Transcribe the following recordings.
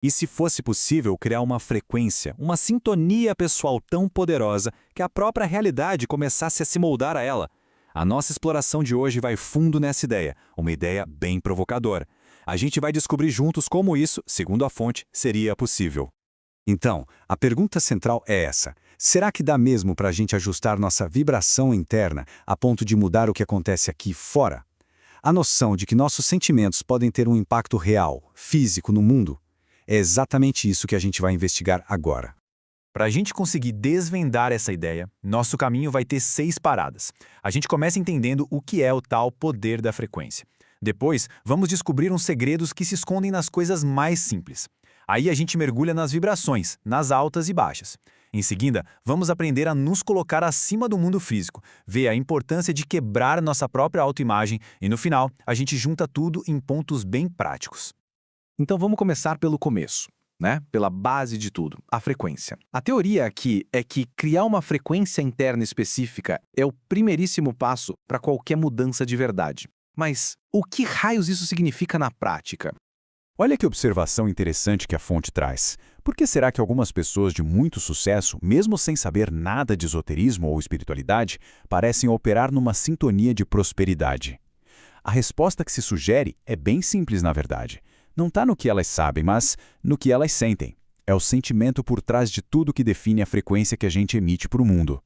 E se fosse possível criar uma frequência, uma sintonia pessoal tão poderosa que a própria realidade começasse a se moldar a ela? A nossa exploração de hoje vai fundo nessa ideia, uma ideia bem provocadora. A gente vai descobrir juntos como isso, segundo a fonte, seria possível. Então, a pergunta central é essa: será que dá mesmo para a gente ajustar nossa vibração interna a ponto de mudar o que acontece aqui fora? A noção de que nossos sentimentos podem ter um impacto real, físico no mundo? É exatamente isso que a gente vai investigar agora. Para a gente conseguir desvendar essa ideia, nosso caminho vai ter 6 paradas. A gente começa entendendo o que é o tal poder da frequência. Depois, vamos descobrir uns segredos que se escondem nas coisas mais simples. Aí a gente mergulha nas vibrações, nas altas e baixas. Em seguida, vamos aprender a nos colocar acima do mundo físico, ver a importância de quebrar nossa própria autoimagem e, no final, a gente junta tudo em pontos bem práticos. Então vamos começar pelo começo, né? Pela base de tudo, a frequência. A teoria aqui é que criar uma frequência interna específica é o primeiríssimo passo para qualquer mudança de verdade. Mas o que raios isso significa na prática? Olha que observação interessante que a fonte traz. Por que será que algumas pessoas de muito sucesso, mesmo sem saber nada de esoterismo ou espiritualidade, parecem operar numa sintonia de prosperidade? A resposta que se sugere é bem simples, na verdade. Não está no que elas sabem, mas no que elas sentem. É o sentimento por trás de tudo que define a frequência que a gente emite para o mundo.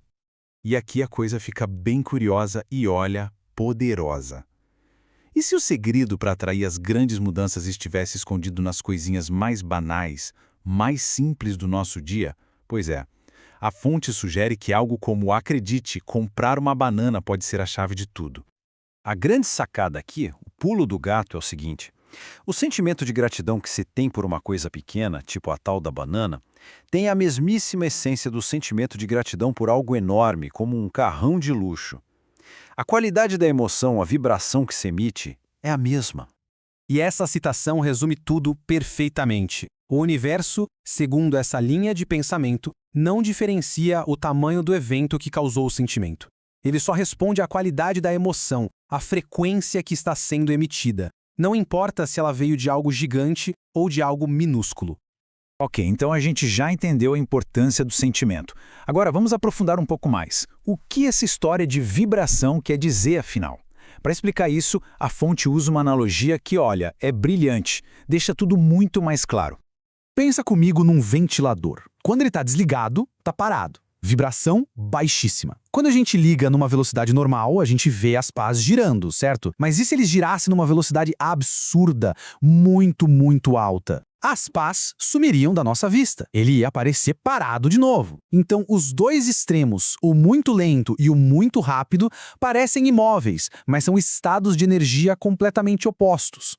E aqui a coisa fica bem curiosa e, olha, poderosa. E se o segredo para atrair as grandes mudanças estivesse escondido nas coisinhas mais banais, mais simples do nosso dia? Pois é, a fonte sugere que algo como acredite, comprar uma banana pode ser a chave de tudo. A grande sacada aqui, o pulo do gato, é o seguinte: o sentimento de gratidão que se tem por uma coisa pequena, tipo a tal da banana, tem a mesmíssima essência do sentimento de gratidão por algo enorme, como um carrão de luxo. A qualidade da emoção, a vibração que se emite, é a mesma. E essa citação resume tudo perfeitamente. O universo, segundo essa linha de pensamento, não diferencia o tamanho do evento que causou o sentimento. Ele só responde à qualidade da emoção, à frequência que está sendo emitida. Não importa se ela veio de algo gigante ou de algo minúsculo. Ok, então a gente já entendeu a importância do sentimento. Agora vamos aprofundar um pouco mais. O que essa história de vibração quer dizer, afinal? Para explicar isso, a fonte usa uma analogia que, olha, é brilhante, deixa tudo muito mais claro. Pensa comigo num ventilador. Quando ele está desligado, está parado. Vibração baixíssima. Quando a gente liga numa velocidade normal, a gente vê as pás girando, certo? Mas e se eles girassem numa velocidade absurda, muito, muito alta? As pás sumiriam da nossa vista. Ele ia aparecer parado de novo. Então, os dois extremos, o muito lento e o muito rápido, parecem imóveis, mas são estados de energia completamente opostos.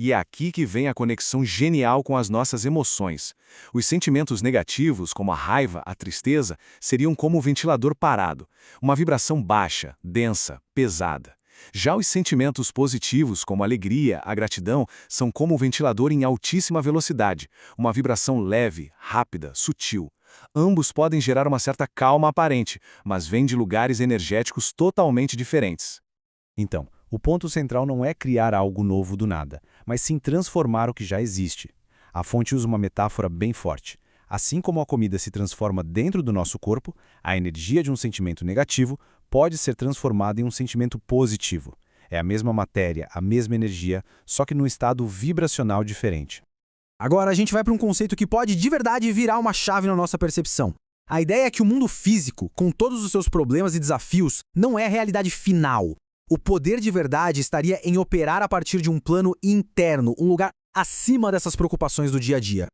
E é aqui que vem a conexão genial com as nossas emoções. Os sentimentos negativos, como a raiva, a tristeza, seriam como um ventilador parado, uma vibração baixa, densa, pesada. Já os sentimentos positivos, como a alegria, a gratidão, são como um ventilador em altíssima velocidade, uma vibração leve, rápida, sutil. Ambos podem gerar uma certa calma aparente, mas vêm de lugares energéticos totalmente diferentes. Então, o ponto central não é criar algo novo do nada, mas sim transformar o que já existe. A fonte usa uma metáfora bem forte. Assim como a comida se transforma dentro do nosso corpo, a energia de um sentimento negativo pode ser transformada em um sentimento positivo. É a mesma matéria, a mesma energia, só que num estado vibracional diferente. Agora a gente vai para um conceito que pode de verdade virar uma chave na nossa percepção. A ideia é que o mundo físico, com todos os seus problemas e desafios, não é a realidade final. O poder de verdade estaria em operar a partir de um plano interno, um lugar acima dessas preocupações do dia a dia.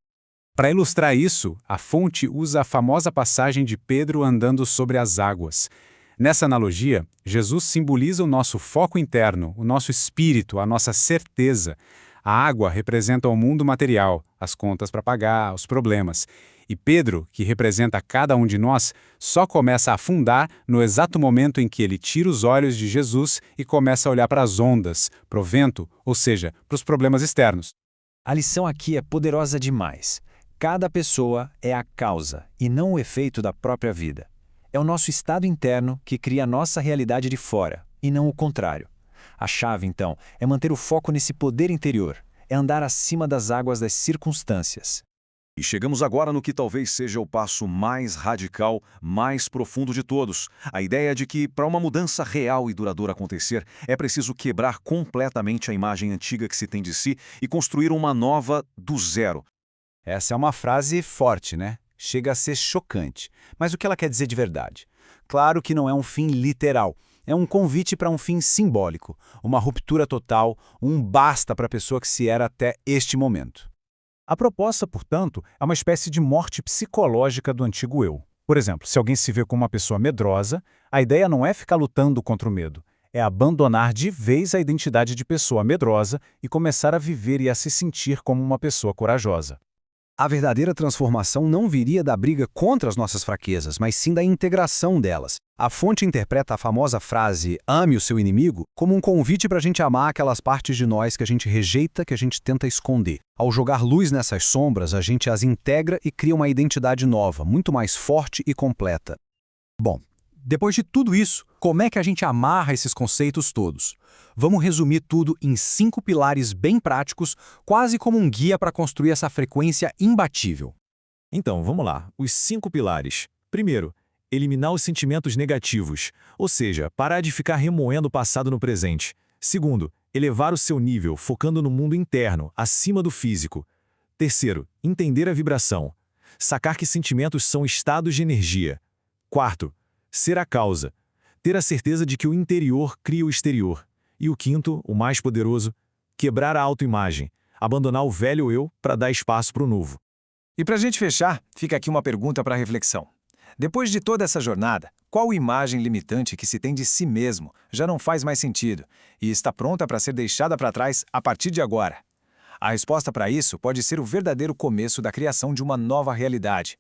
Para ilustrar isso, a fonte usa a famosa passagem de Pedro andando sobre as águas. Nessa analogia, Jesus simboliza o nosso foco interno, o nosso espírito, a nossa certeza. A água representa o mundo material, as contas para pagar, os problemas. E Pedro, que representa cada um de nós, só começa a afundar no exato momento em que ele tira os olhos de Jesus e começa a olhar para as ondas, para o vento, ou seja, para os problemas externos. A lição aqui é poderosa demais. Cada pessoa é a causa e não o efeito da própria vida. É o nosso estado interno que cria a nossa realidade de fora, e não o contrário. A chave, então, é manter o foco nesse poder interior. é andar acima das águas das circunstâncias. E chegamos agora no que talvez seja o passo mais radical, mais profundo de todos. A ideia de que, para uma mudança real e duradoura acontecer, é preciso quebrar completamente a imagem antiga que se tem de si e construir uma nova do zero. Essa é uma frase forte, né? Chega a ser chocante. Mas o que ela quer dizer de verdade? Claro que não é um fim literal. É um convite para um fim simbólico, uma ruptura total, um basta para a pessoa que se era até este momento. A proposta, portanto, é uma espécie de morte psicológica do antigo eu. Por exemplo, se alguém se vê como uma pessoa medrosa, a ideia não é ficar lutando contra o medo, é abandonar de vez a identidade de pessoa medrosa e começar a viver e a se sentir como uma pessoa corajosa. A verdadeira transformação não viria da briga contra as nossas fraquezas, mas sim da integração delas. A fonte interpreta a famosa frase "ame o seu inimigo" como um convite para a gente amar aquelas partes de nós que a gente rejeita, que a gente tenta esconder. Ao jogar luz nessas sombras, a gente as integra e cria uma identidade nova, muito mais forte e completa. Bom, depois de tudo isso, como é que a gente amarra esses conceitos todos? Vamos resumir tudo em 5 pilares bem práticos, quase como um guia para construir essa frequência imbatível. Então, vamos lá. Os 5 pilares. Primeiro, eliminar os sentimentos negativos, ou seja, parar de ficar remoendo o passado no presente. Segundo, elevar o seu nível, focando no mundo interno, acima do físico. Terceiro, entender a vibração. Sacar que sentimentos são estados de energia. Quarto, ser a causa. Ter a certeza de que o interior cria o exterior. E o quinto, o mais poderoso, quebrar a autoimagem, abandonar o velho eu para dar espaço para o novo. E para a gente fechar, fica aqui uma pergunta para reflexão. Depois de toda essa jornada, qual imagem limitante que se tem de si mesmo já não faz mais sentido e está pronta para ser deixada para trás a partir de agora? A resposta para isso pode ser o verdadeiro começo da criação de uma nova realidade.